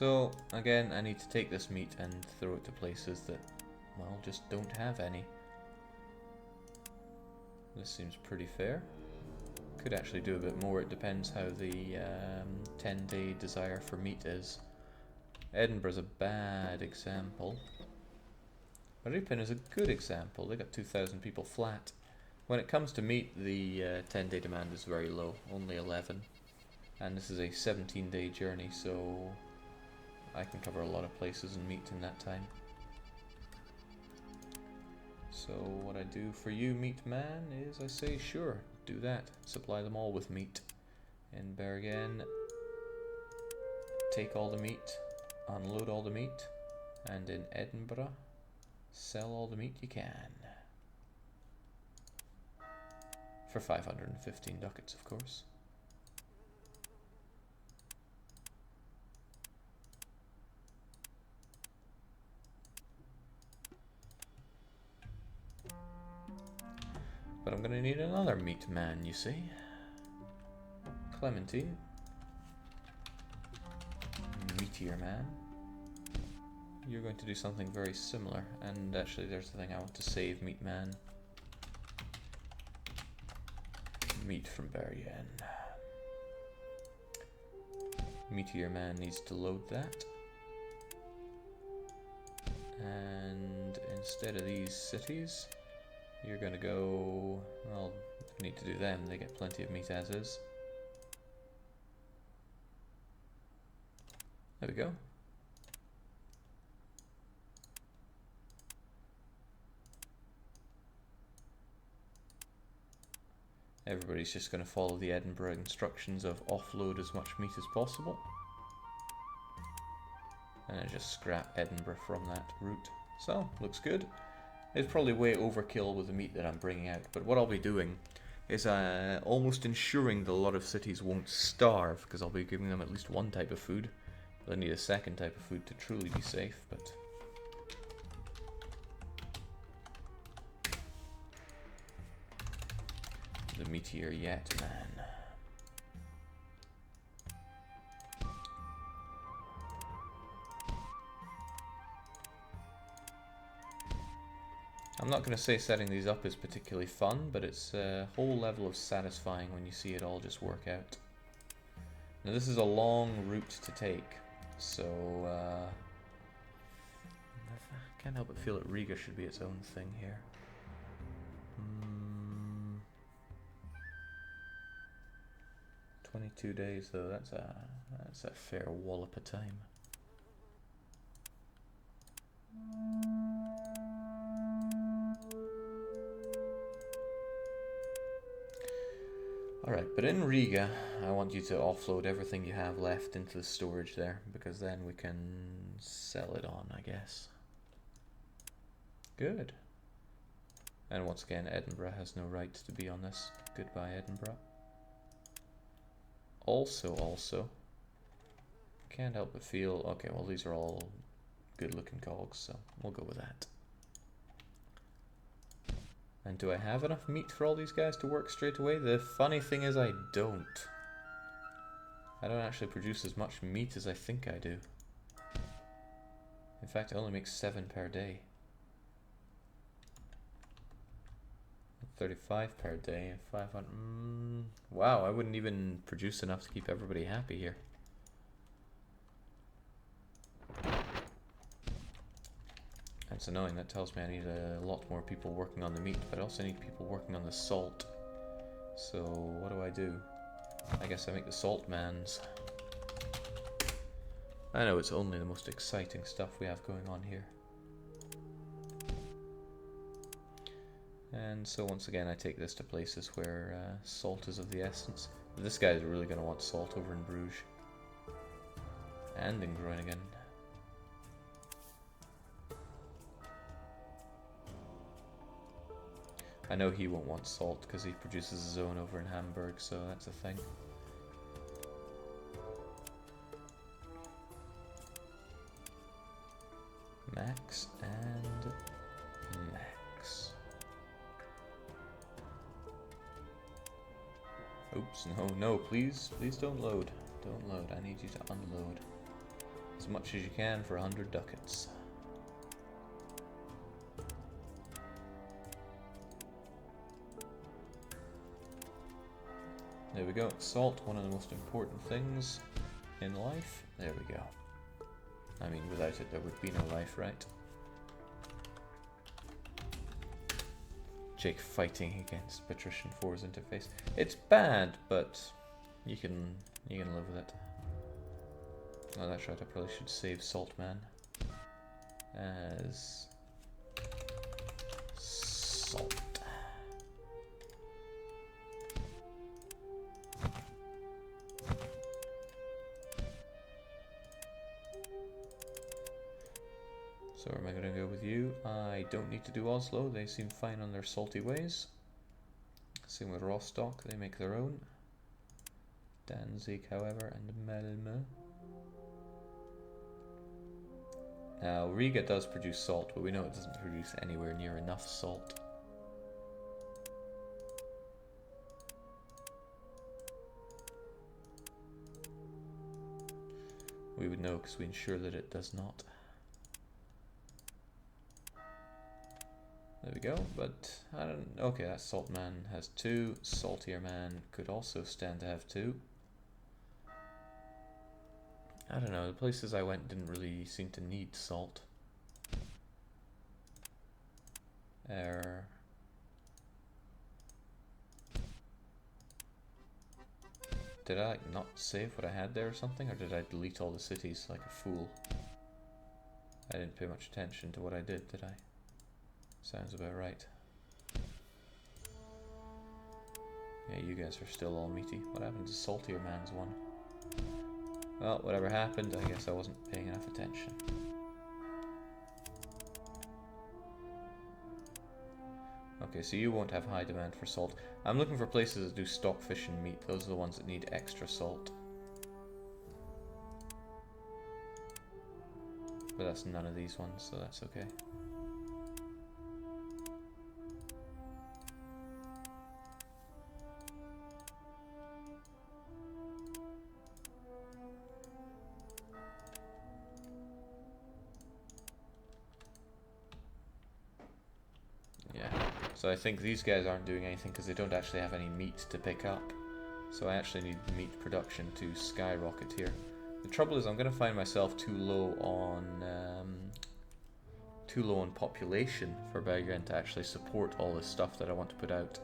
So, again, I need to take this meat and throw it to places that, well, just don't have any. This seems pretty fair. Could actually do a bit more, it depends how the 10-day desire for meat is. Edinburgh's a bad example. Ripon is a good example, they got 2,000 people flat. When it comes to meat, the 10-day demand is very low, only 11. And this is a 17-day journey, so I can cover a lot of places and meat in that time. So what I do for you, meat man, is I say, sure, do that. Supply them all with meat. In Bergen, take all the meat, unload all the meat, and in Edinburgh, sell all the meat you can. For 515 ducats, of course. But I'm gonna need another meat man, you see. Clementine. Meteor man. You're going to do something very similar. And actually, there's the thing I want to save, meat man. Meat from Bergen. Meteor man needs to load that. And instead of these cities, you're gonna go, well, need to do them, they get plenty of meat as is. There we go. Everybody's just going to follow the Edinburgh instructions of offload as much meat as possible. And I just scrap Edinburgh from that route. So, looks good. It's probably way overkill with the meat that I'm bringing out, but what I'll be doing is almost ensuring that a lot of cities won't starve, because I'll be giving them at least one type of food. They'll need a second type of food to truly be safe, but... the meteor yet, man. I'm not going to say setting these up is particularly fun, but it's a whole level of satisfying when you see it all just work out. Now this is a long route to take, so I can't help but feel that Riga should be its own thing here. 22 days though, that's a fair wallop of time. Alright, but in Riga, I want you to offload everything you have left into the storage there, because then we can sell it on, I guess. Good. And once again, Edinburgh has no right to be on this. Goodbye, Edinburgh. Also, can't help but feel, okay, well these are all good looking cogs, so we'll go with that. And do I have enough meat for all these guys to work straight away? The funny thing is I don't. I don't actually produce as much meat as I think I do. In fact, I only make 7 per day. 35 per day, 500. Wow, I wouldn't even produce enough to keep everybody happy here. That's annoying, that tells me I need a lot more people working on the meat, but I also need people working on the salt. So, what do? I guess I make the salt mans. I know it's only the most exciting stuff we have going on here. And so once again I take this to places where salt is of the essence. This guy is really going to want salt over in Bruges. And in Groningen. I know he won't want salt because he produces his own over in Hamburg, so that's a thing. Max and Max. Oops, no, please don't load. Don't load, I need you to unload. As much as you can for 100 ducats. There we go. Salt, one of the most important things in life. There we go. I mean, without it there would be no life, right? Jake fighting against Patrician 4's interface. It's bad, but you can live with it. Oh, that's right, I probably should save Saltman as Salt. So where am I going to go with you? I don't need to do Oslo, they seem fine on their salty ways. Same with Rostock, they make their own. Danzig, however, and Malmö. Now, Riga does produce salt, but we know it doesn't produce anywhere near enough salt. We would know because we ensure that it does not. There we go, but I don't... Okay, that Salt Man has 2. Saltier Man could also stand to have 2. I don't know, the places I went didn't really seem to need salt. Did I like not save what I had there or something, or did I delete all the cities like a fool? I didn't pay much attention to what I did I? Sounds about right. Yeah, you guys are still all meaty. What happened to Saltier Man's one? Well, whatever happened, I guess I wasn't paying enough attention. Okay, so you won't have high demand for salt. I'm looking for places that do stock fish and meat. Those are the ones that need extra salt. But that's none of these ones, so that's okay. So I think these guys aren't doing anything because they don't actually have any meat to pick up. So I actually need meat production to skyrocket here. The trouble is I'm going to find myself too low on population for Bergen to actually support all this stuff that I want to put out.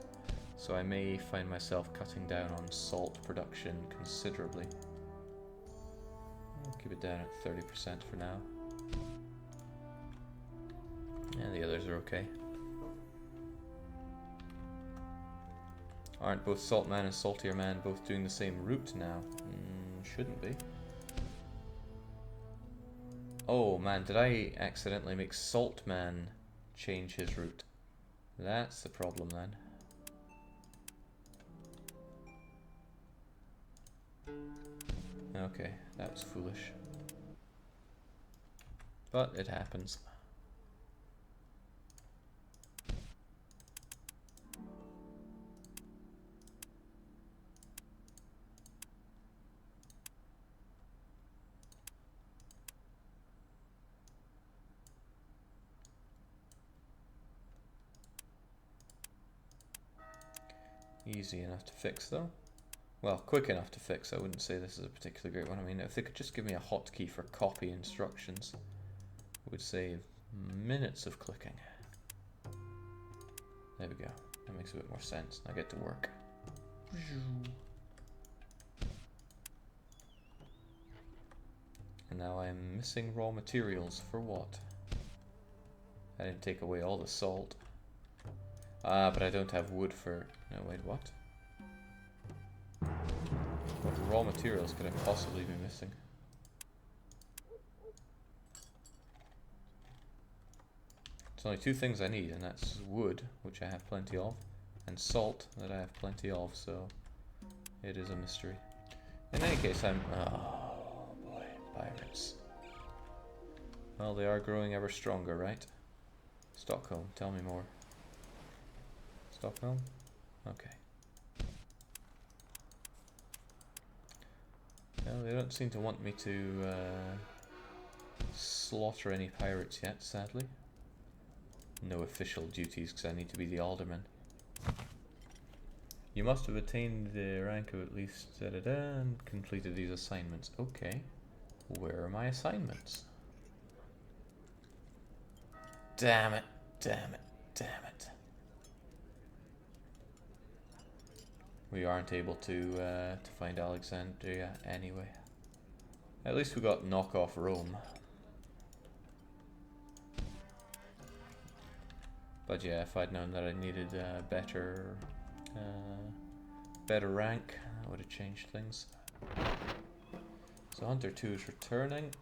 So I may find myself cutting down on salt production considerably. I'll keep it down at 30% for now. And the others are okay. Aren't both Saltman and Saltier Man both doing the same route now? Shouldn't be. Oh man, did I accidentally make Saltman change his route? That's the problem then. Okay, that was foolish. But it happens. Easy enough to fix though. Well, quick enough to fix. I wouldn't say this is a particularly great one. I mean, if they could just give me a hotkey for copy instructions, it would save minutes of clicking. There we go. That makes a bit more sense. Now get to work. And now I'm missing raw materials for what? I didn't take away all the salt. Ah, but I don't have wood for... No, wait, what? What raw materials could I possibly be missing? There's only 2 things I need, and that's wood, which I have plenty of, and salt, that I have plenty of, so it is a mystery. In any case, I'm... Oh boy, pirates. Well, they are growing ever stronger, right? Stockholm, tell me more. Stockholm? Okay. No, they don't seem to want me to slaughter any pirates yet, sadly. No official duties because I need to be the alderman. You must have attained the rank of at least and completed these assignments. Okay. Where are my assignments? Damn it, damn it, damn it. We aren't able to find Alexandria anyway. At least we got knock off Rome. But yeah, if I'd known that I needed a better rank, that would have changed things. So Hunter 2 is returning.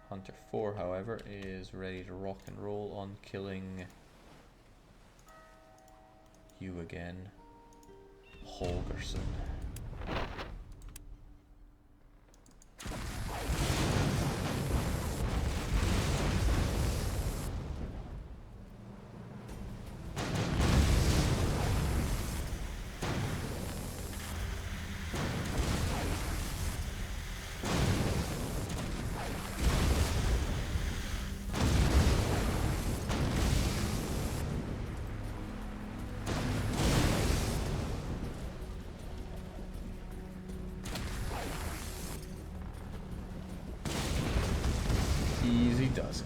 Hunter 4, however, is ready to rock and roll on killing you again, Holgerson. Easy does it.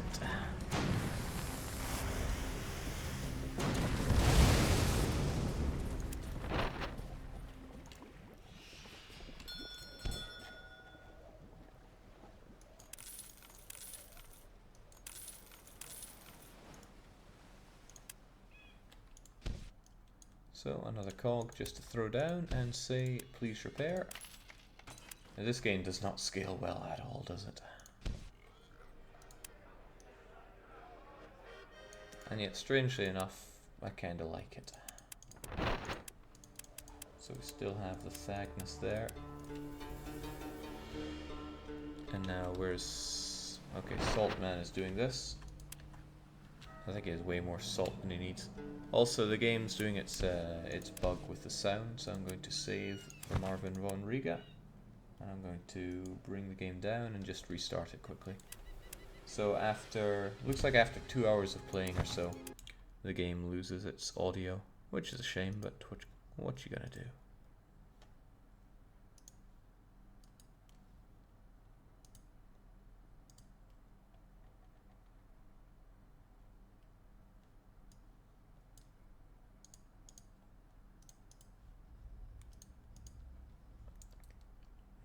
So another cog just to throw down and say please repair. Now, this game does not scale well at all, does it? And yet, strangely enough, I kinda like it. So we still have the Thagnus there. And now where's... okay, Saltman is doing this. I think he has way more salt than he needs. Also, the game's doing its bug with the sound, so I'm going to save for Marvin von Riga. And I'm going to bring the game down and just restart it quickly. So after, looks like after 2 hours of playing or so, the game loses its audio, which is a shame, but what you gonna do?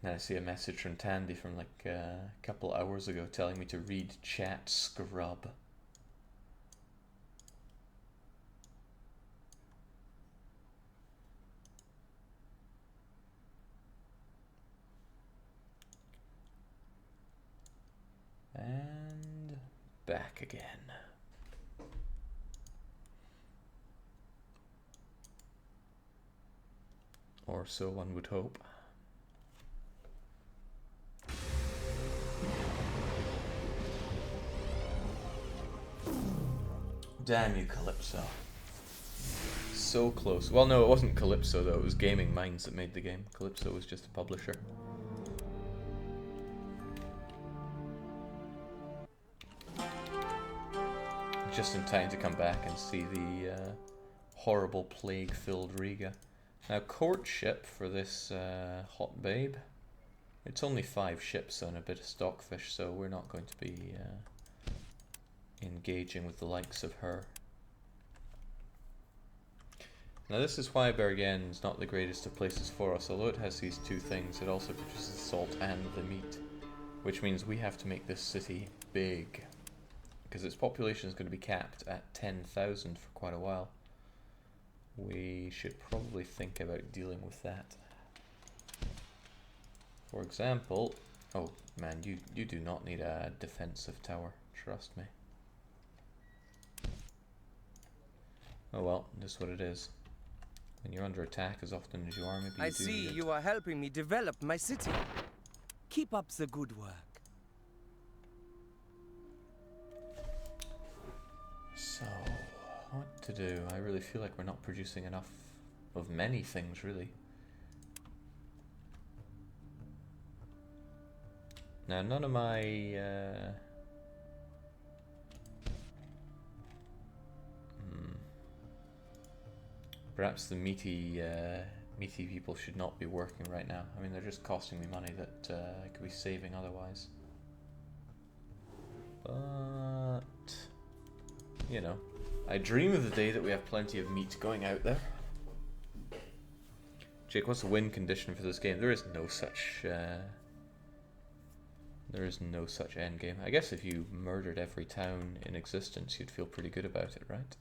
Now I see a message from Tandy from like a couple hours ago telling me to read chat scrub. And back again. Or so one would hope. Damn you, Calypso. So close. Well, no, it wasn't Calypso though, it was Gaming Minds that made the game. Calypso was just a publisher. Just in time to come back and see the horrible plague-filled Riga. Now, courtship for this hot babe. It's only 5 ships and a bit of stockfish, so we're not going to be engaging with the likes of her. Now this is why Bergen is not the greatest of places for us. Although it has these 2 things, it also produces salt and the meat, which means we have to make this city big, because its population is going to be capped at 10,000 for quite a while. We should probably think about dealing with that. For example, oh man, you do not need a defensive tower, trust me. Oh well, this is what it is. When you're under attack as often as you are, maybe you do. I see you are helping me develop my city. Keep up the good work. So, what to do? I really feel like we're not producing enough of many things, really. Now, none of my perhaps the meaty people should not be working right now. I mean, they're just costing me money that I could be saving otherwise. But you know, I dream of the day that we have plenty of meat going out there. Jake, what's the win condition for this game? There is no such end game. I guess if you murdered every town in existence, you'd feel pretty good about it, right?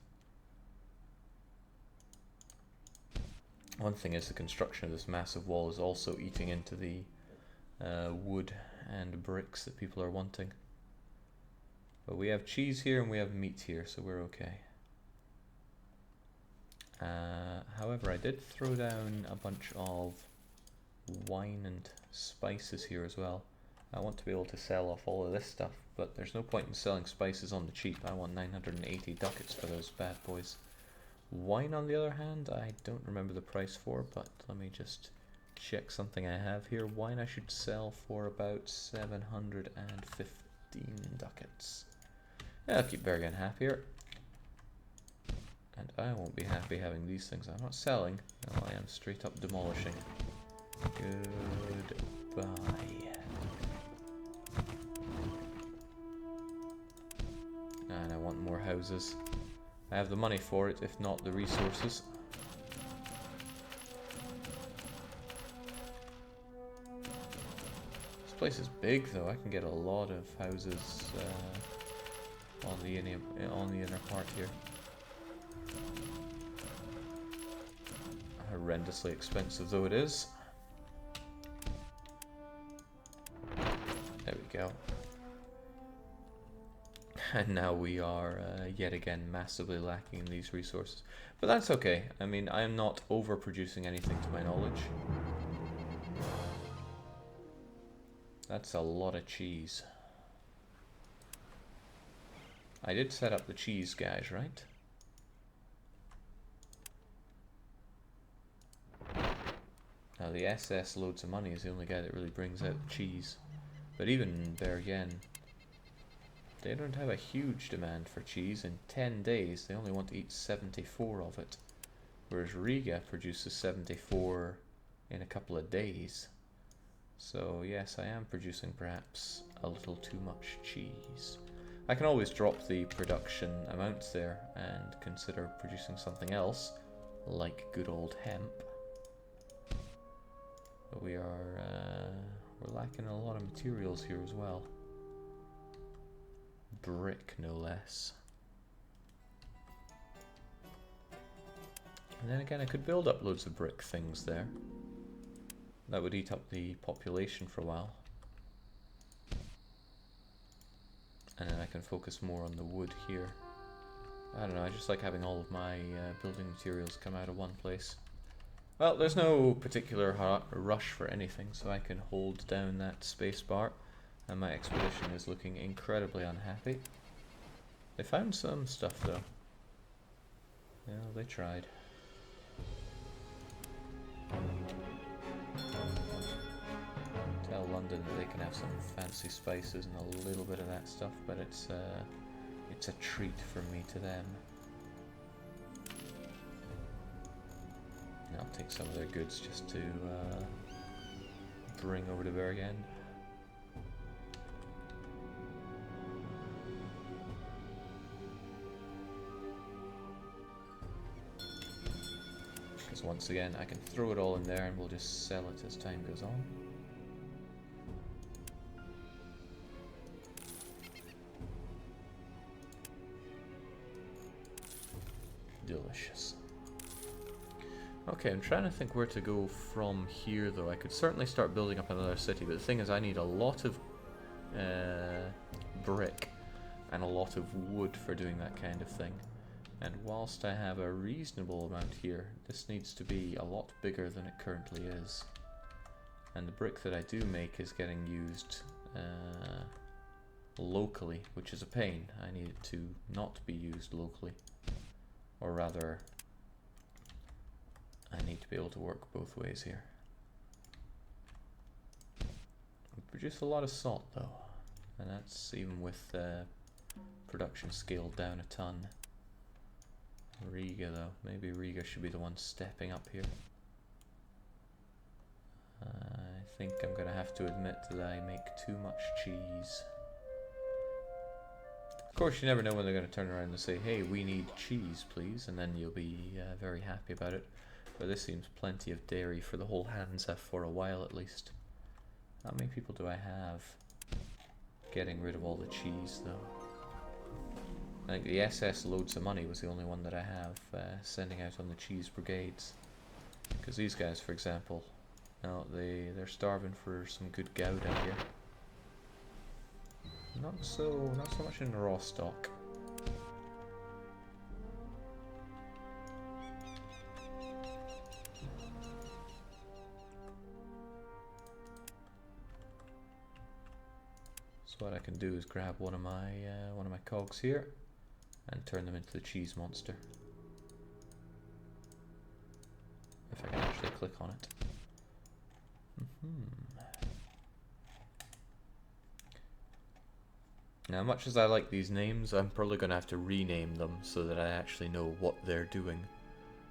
One thing is the construction of this massive wall is also eating into the wood and bricks that people are wanting. But we have cheese here and we have meat here, so we're okay. However, I did throw down a bunch of wine and spices here as well. I want to be able to sell off all of this stuff, but there's no point in selling spices on the cheap. I want 980 ducats for those bad boys. Wine, on the other hand, I don't remember the price for, but let me just check something I have here. Wine I should sell for about 715 ducats. Yeah, I'll keep Bergen happier. And I won't be happy having these things. I'm not selling. No, I am straight up demolishing. Goodbye. And I want more houses. I have the money for it, if not the resources. This place is big, though. I can get a lot of houses on the inner part here. Horrendously expensive though it is. There we go. And now we are yet again massively lacking in these resources. But that's okay. I mean, I am not overproducing anything to my knowledge. That's a lot of cheese. I did set up the cheese guys, right? Now the SS loads of money is the only guy that really brings out cheese. But even there again, they don't have a huge demand for cheese. In 10 days they only want to eat 74 of it. Whereas Riga produces 74 in a couple of days. So yes, I am producing perhaps a little too much cheese. I can always drop the production amounts there and consider producing something else, like good old hemp. But we're lacking a lot of materials here as well. Brick, no less. And then again, I could build up loads of brick things there. That would eat up the population for a while. And then I can focus more on the wood here. I don't know, I just like having all of my building materials come out of one place. Well, there's no particular rush for anything, so I can hold down that space bar. And my expedition is looking incredibly unhappy. They found some stuff though. Yeah, they tried. Tell London that they can have some fancy spices and a little bit of that stuff, but it's a treat from me to them. And I'll take some of their goods just to bring over to Bergen. Because once again, I can throw it all in there and we'll just sell it as time goes on. Delicious. Okay, I'm trying to think where to go from here though. I could certainly start building up another city, but the thing is I need a lot of brick and a lot of wood for doing that kind of thing. And whilst I have a reasonable amount here, this needs to be a lot bigger than it currently is. And the brick that I do make is getting used locally, which is a pain. I need it to not be used locally. Or rather, I need to be able to work both ways here. We produce a lot of salt though, and that's even with production scaled down a ton. Riga though, maybe Riga should be the one stepping up here. I think I'm gonna have to admit that I make too much cheese. Of course, you never know when they're going to turn around and say, hey, we need cheese, please, and then you'll be very happy about it. But this seems plenty of dairy for the whole Hansa for a while at least. How many people do I have getting rid of all the cheese, though? I think the SS Loads of Money was the only one that I have sending out on the cheese brigades. Because these guys, for example, no, they're starving for some good Gouda here. Not so much in raw stock. So what I can do is grab one of my cogs here and turn them into the cheese monster. If I can actually click on it. Now, much as I like these names, I'm probably going to have to rename them so that I actually know what they're doing.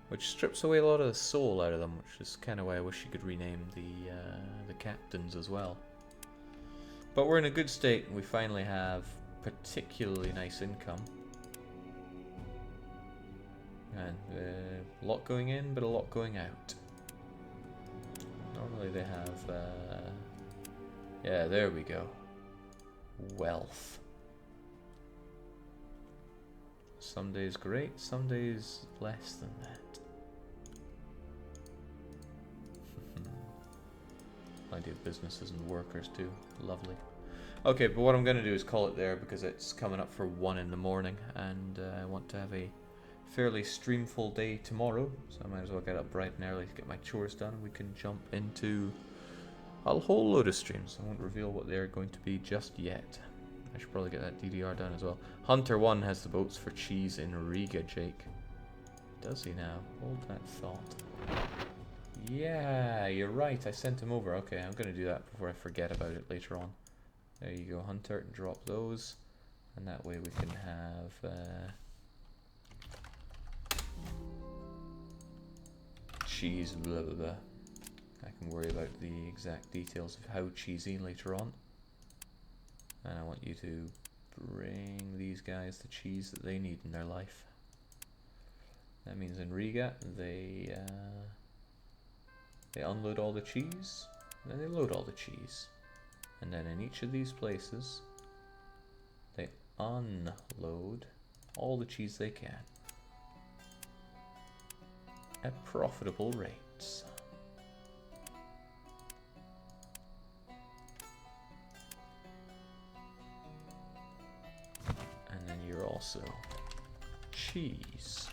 Which strips away a lot of the soul out of them, which is kind of why I wish you could rename the captains as well. But we're in a good state, and we finally have particularly nice income. And a lot going in, but a lot going out. Normally they have... yeah, there we go. Wealth. Some days great, some days less than that. Plenty of businesses and workers too. Lovely. Okay, but what I'm going to do is call it there because it's coming up for 1 in the morning and I want to have a fairly streamful day tomorrow, so I might as well get up bright and early to get my chores done. We can jump into a whole load of streams. I won't reveal what they're going to be just yet. I should probably get that DDR done as well. Hunter 1 has the boats for cheese in Riga, Jake. Does he now? Hold that thought. Yeah, you're right. I sent him over. Okay, I'm going to do that before I forget about it later on. There you go, Hunter. Drop those. And that way we can have... cheese, blah, blah, blah. I can worry about the exact details of how cheesy later on. And I want you to bring these guys the cheese that they need in their life. That means in Riga, they unload all the cheese, then they load all the cheese. And then in each of these places, they unload all the cheese they can. At profitable rates. And then you're also cheese.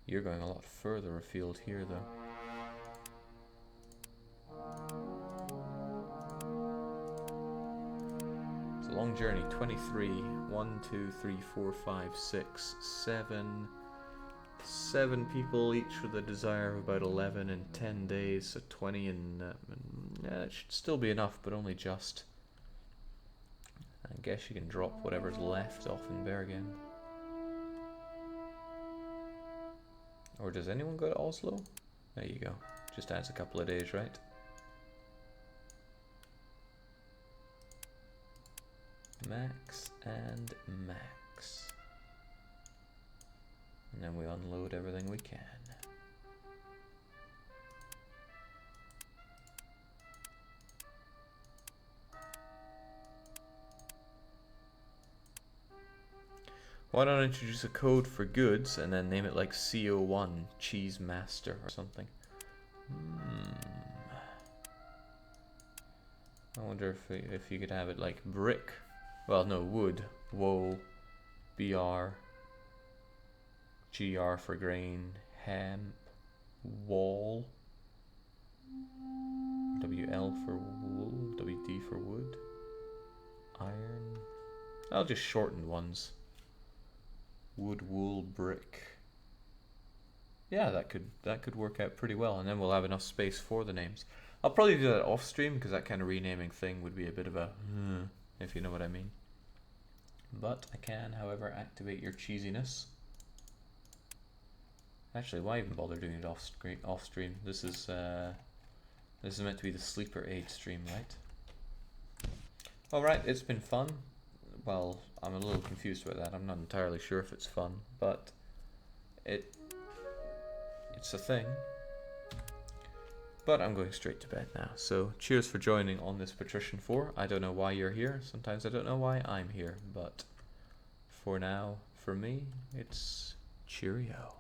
You're going a lot further afield here though. It's a long journey. 23, 1, 2, 3, 4, 5, 6, 7. 7 people each with a desire of about 11 in 10 days, so 20 and yeah, it should still be enough, but only just. I guess you can drop whatever's left off in Bergen. Or does anyone go to Oslo? There you go. Just adds a couple of days, right? Max and max. And then we unload everything we can. Why not introduce a code for goods and then name it like CO1 Cheese Master or something? I wonder if you could have it like brick. Well, no, wood. Woe. BR. GR for grain. Hemp. Wall. WL for wool. WD for wood. Iron. I'll just shorten ones. Wood, wool, brick. yeah, that could work out pretty well, and then we'll have enough space for the names. I'll probably do that off stream because that kind of renaming thing would be a bit of a if you know what I mean. But I can, however, activate your cheesiness. Actually, why even bother doing it off stream? This is meant to be the sleeper aid stream, right? Alright, it's been fun. Well, I'm a little confused about that. I'm not entirely sure if it's fun, but it's a thing. But I'm going straight to bed now. So cheers for joining on this Patrician 4. I don't know why you're here. Sometimes I don't know why I'm here. But for now, for me, it's cheerio.